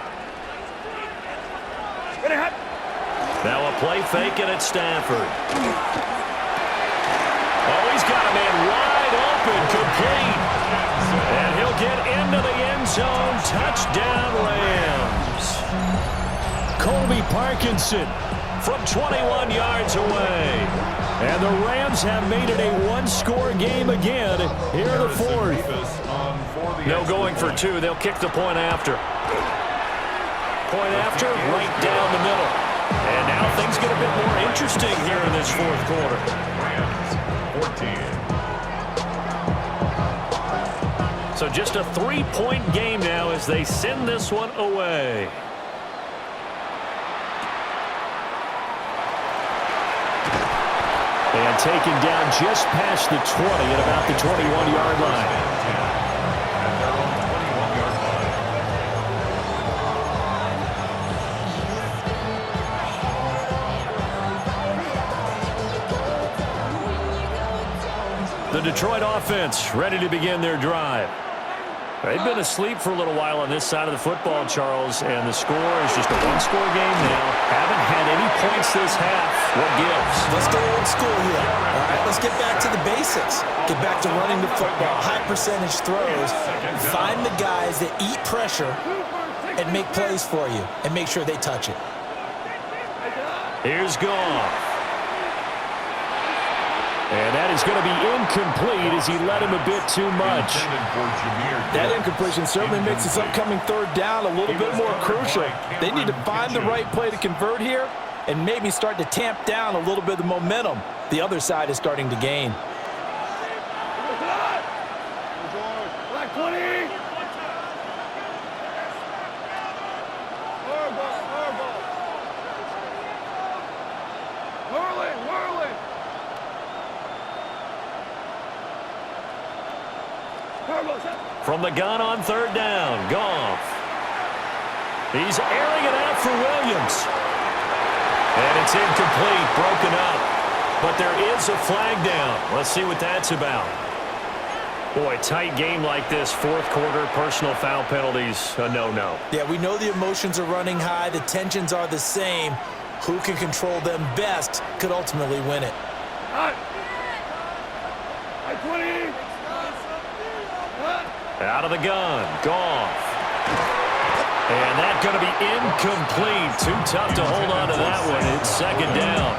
[SPEAKER 8] Now a play fake and it's Stafford. Oh, he's got a man wide open, complete. And he'll get into the end zone. Touchdown, Rams. Colby Parkinson from 21 yards away. And the Rams have made it a 1-score game again here in the 4th. No going for 2. They'll kick the point after. Point after, right down the middle. And now things get a bit more interesting here in this 4th quarter. Rams 14. So just a 3-point game now as they send this one away. And taken down just past the 20 at about the 21-yard line. The Detroit offense ready to begin their drive. They've been asleep for a little while on this side of the football, Charles, and the score is just a 1-score game now. Haven't had any points this half. What gives?
[SPEAKER 9] Let's go old school here. All right, let's get back to the basics. Get back to running the football, high percentage throws. Find the guys that eat pressure and make plays for you and make sure they touch it.
[SPEAKER 8] Here's Goff. And that is going to be incomplete as he led him a bit too much.
[SPEAKER 3] That incompletion certainly makes this upcoming 3rd down a little bit more crucial. They need to find the right play to convert here and maybe start to tamp down a little bit of the momentum the other side is starting to gain.
[SPEAKER 7] Black 20.
[SPEAKER 8] From the gun on 3rd down, Goff. He's airing it out for Williams. And it's incomplete, broken up. But there is a flag down. Let's see what that's about. Boy, tight game like this, 4th quarter, personal foul penalties, a no-no.
[SPEAKER 9] Yeah, we know the emotions are running high. The tensions are the same. Who can control them best could ultimately win it.
[SPEAKER 7] Hot. 20. Hot.
[SPEAKER 8] Out of the gun, Goff. And that's going to be incomplete. Too tough to hold on to that one. It's second down.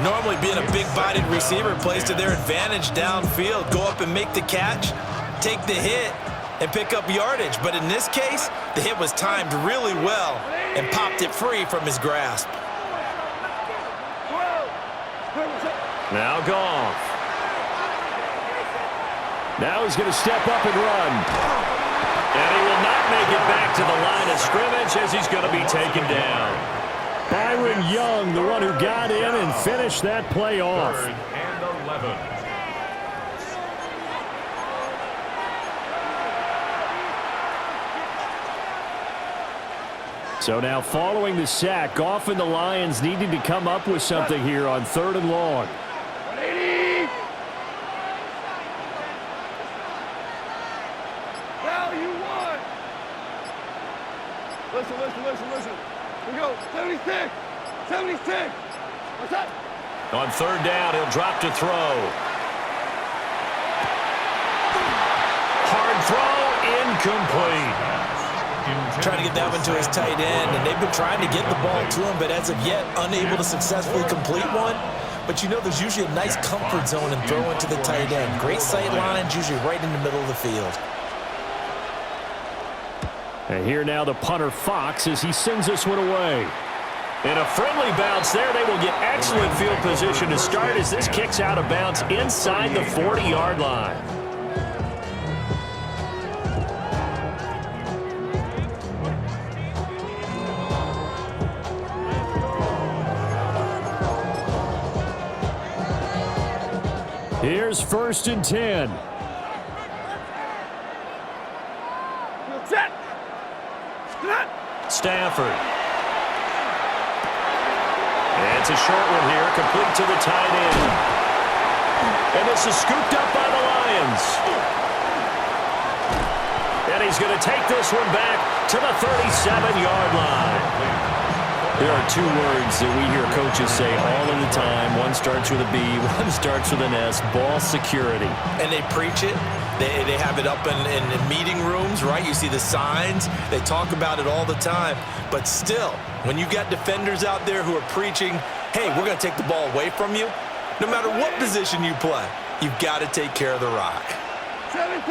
[SPEAKER 3] Normally being a big-bodied receiver plays to their advantage downfield. Go up and make the catch, take the hit, and pick up yardage. But in this case, the hit was timed really well and popped it free from his grasp.
[SPEAKER 8] Now Goff. Now he's going to step up and run. And he will not make it back to the line of scrimmage as he's going to be taken down. Byron Young, the one who got in and finished that play off.
[SPEAKER 4] 3rd and 11.
[SPEAKER 8] So now following the sack, Goff and the Lions needing to come up with something here on 3rd and long.
[SPEAKER 7] 180. Now you won. Listen. We go. 76. 76. What's up?
[SPEAKER 8] On 3rd down, he'll drop to throw. Hard throw, incomplete.
[SPEAKER 3] Trying to get that one to his tight end, and they've been trying to get the ball to him, but as of yet, unable to successfully complete one. But you know there's usually a nice comfort zone in throwing to the tight end. Great sight lines, usually right in the middle of the field.
[SPEAKER 8] And here now the punter Fox as he sends this one away. And a friendly bounce there. They will get excellent field position to start as this kicks out of bounds inside the 40-yard line. Here's 1st and 10. Stafford. And it's a short one here, complete to the tight end. And this is scooped up by the Lions. And he's going to take this one back to the 37-yard line. There are 2 words that we hear coaches say all of the time. One starts with a B, one starts with an S, ball security.
[SPEAKER 3] And they preach it. They have it up in meeting rooms, right? You see the signs. They talk about it all the time. But still, when you've got defenders out there who are preaching, hey, we're going to take the ball away from you, no matter what position you play, you've got to take care of the rock.
[SPEAKER 7] 17.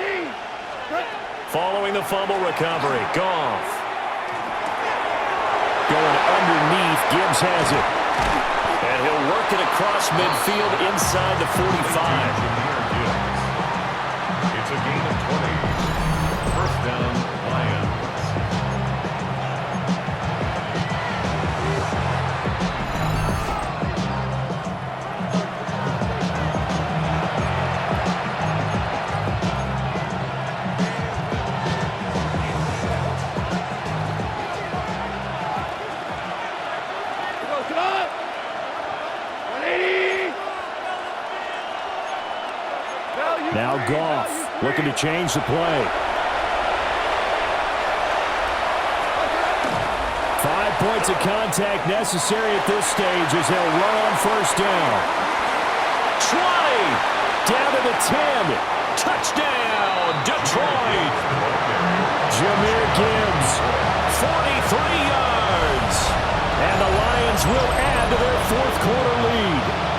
[SPEAKER 8] Following the fumble recovery, Goff. Going underneath, Gibbs has it. And he'll work it across midfield inside the 45.
[SPEAKER 4] It's a gain of 20. 1st down, Lions.
[SPEAKER 8] Now Goff looking to change the play. 5 points of contact necessary at this stage as they'll run on 1st down. 20, down to the 10. Touchdown, Detroit. Jahmyr Gibbs, 43 yards. And the Lions will add to their 4th quarter lead.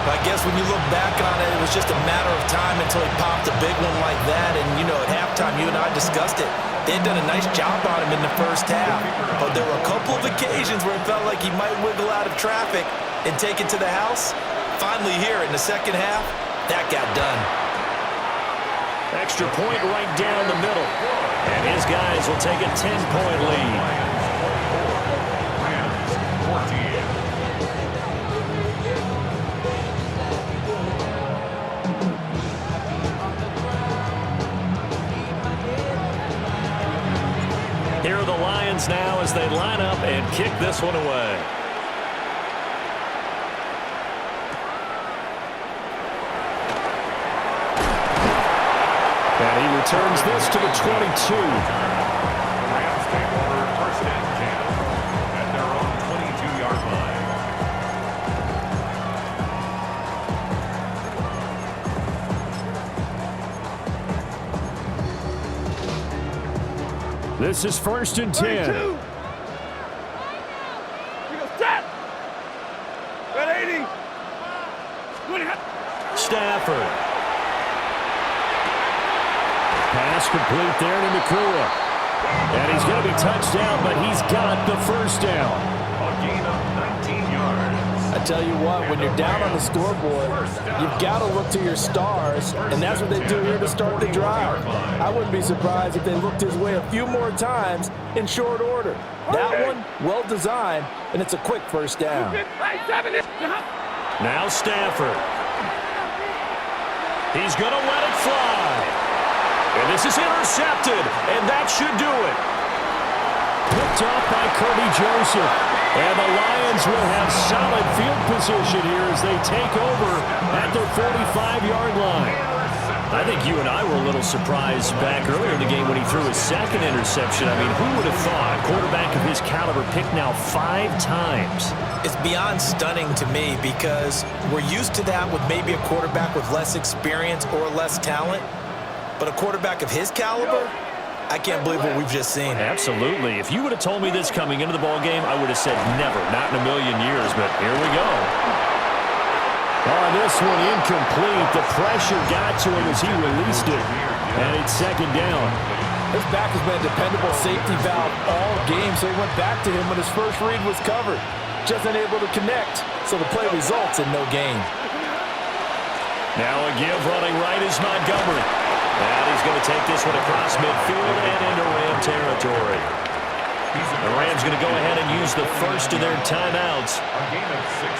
[SPEAKER 3] I guess when you look back on it, it was just a matter of time until he popped a big one like that. And, you know, at halftime, you and I discussed it. They had done a nice job on him in the 1st half. But there were a couple of occasions where it felt like he might wiggle out of traffic and take it to the house. Finally here in the 2nd half, that got done.
[SPEAKER 8] Extra point right down the middle. And his guys will take a 10-point lead. Here are the Lions now as they line up and kick this one away. And he returns this to the 22.
[SPEAKER 4] The Rams take over 1st and 10 at their own 22-yard line.
[SPEAKER 8] This is 1st and 10. Stafford. Pass complete there to Nakua. And he's going to be touched down, but he's got the first down.
[SPEAKER 4] A gain of 19 yards.
[SPEAKER 3] I tell you what, when you're down on the scoreboard, you've got to look to your stars, and that's what they do here to start the drive. I wouldn't be surprised if they looked his way a few more times in short order. That one, well designed, and it's a quick first down.
[SPEAKER 8] Now Stafford. He's going to let it fly. And this is intercepted, and that should do it. Picked off by Kirby Joseph. And the Lions will have solid field position here as they take over at their 45-yard line. I think you and I were a little surprised back earlier in the game when he threw his second interception. I mean, who would have thought a quarterback of his caliber picked now 5 times?
[SPEAKER 9] It's beyond stunning to me because we're used to that with maybe a quarterback with less experience or less talent. But a quarterback of his caliber, I can't believe what we've just seen.
[SPEAKER 8] Absolutely. If you would have told me this coming into the ballgame, I would have said never, not in a million years, but here we go. On this one, incomplete. The pressure got to him as he released it, and it's 2nd down.
[SPEAKER 3] His back has been a dependable safety valve all game, so he went back to him when his first read was covered. Just unable to connect, so the play results in no gain.
[SPEAKER 8] Now a give running right is Montgomery. And he's going to take this one across midfield and into Ram territory. The Rams going to go ahead and use the first of their timeouts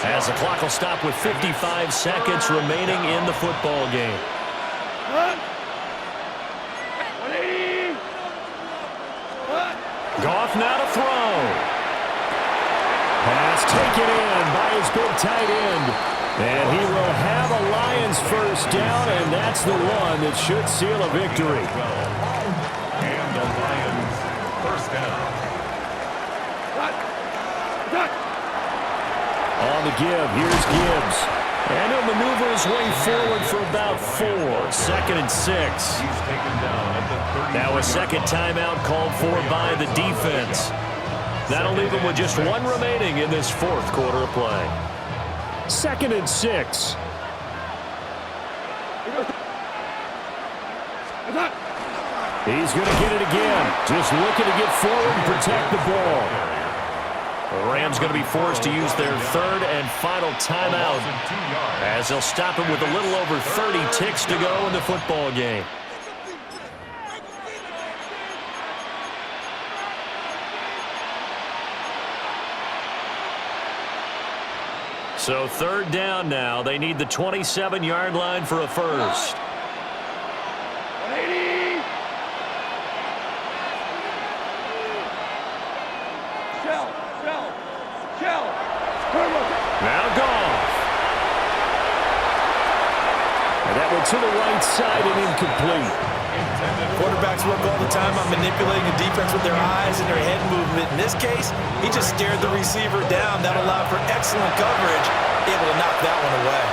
[SPEAKER 8] as the clock will stop with 55 seconds remaining in the football game. Goff now to throw. Pass taken in by his big tight end. And he will have a Lions first down, and that's the one that should seal a victory.
[SPEAKER 4] And the Lions first down.
[SPEAKER 8] On the give, here's Gibbs. And he'll maneuver his way forward for about 4. 2nd and 6.
[SPEAKER 4] He's taken down at the 30.
[SPEAKER 8] Now a second timeout called for by the defense. That'll leave him with just 1 remaining in this 4th quarter of play. 2nd and 6. He's going to get it again. Just looking to get forward and protect the ball. The Rams going to be forced to use their 3rd and final timeout as they'll stop him with a little over 30 ticks to go in the football game. So 3rd down now. They need the 27-yard line for a first. Now Goff. And that one to the right side and incomplete.
[SPEAKER 9] Quarterbacks work all the time on manipulating the defense with their eyes and their head movement. In this case, he just stared the receiver down. That allowed for excellent coverage, able to knock that one away.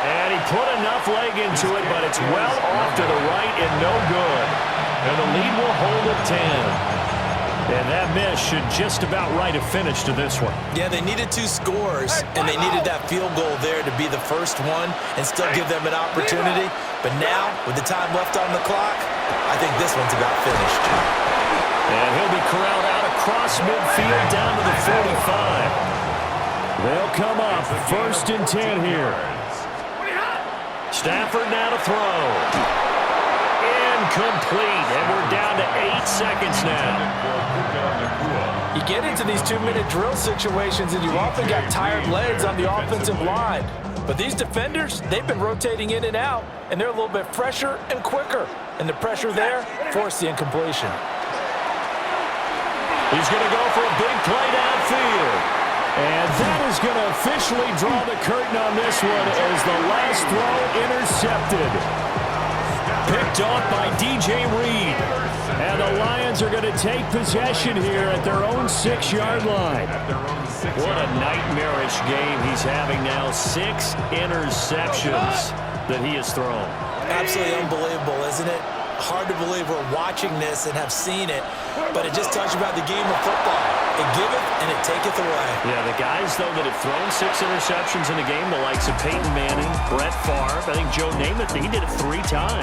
[SPEAKER 8] And he put enough leg into it, but it's well off to the right and no good. And the lead will hold at 10. And that miss should just about write a finish to this one.
[SPEAKER 9] Yeah, they needed 2 scores, and they needed that field goal there to be the first one and still give them an opportunity. But now, with the time left on the clock, I think this one's about finished.
[SPEAKER 8] And he'll be corralled out across midfield down to the 45. They'll come up 1st and 10 here. Stafford now to throw. Incomplete, and we're down to 8 seconds now.
[SPEAKER 3] You get into these 2-minute drill situations, and you've often got tired legs on the offensive line. But these defenders, they've been rotating in and out, and they're a little bit fresher and quicker. And the pressure there forced the incompletion.
[SPEAKER 8] He's going to go for a big play downfield. And that is going to officially draw the curtain on this one as the last throw intercepted. Picked off by DJ Reed. And the Lions are going to take possession here at their own 6-yard line. What a nightmarish game he's having now. 6 interceptions that he has thrown.
[SPEAKER 9] Absolutely unbelievable, isn't it? Hard to believe we're watching this and have seen it, but it just tells you about the game of football. It giveth and it taketh away.
[SPEAKER 8] Yeah, the guys, though, that have thrown 6 interceptions in a game, the likes of Peyton Manning, Brett Favre, I think Joe Namath, he did it 3 times.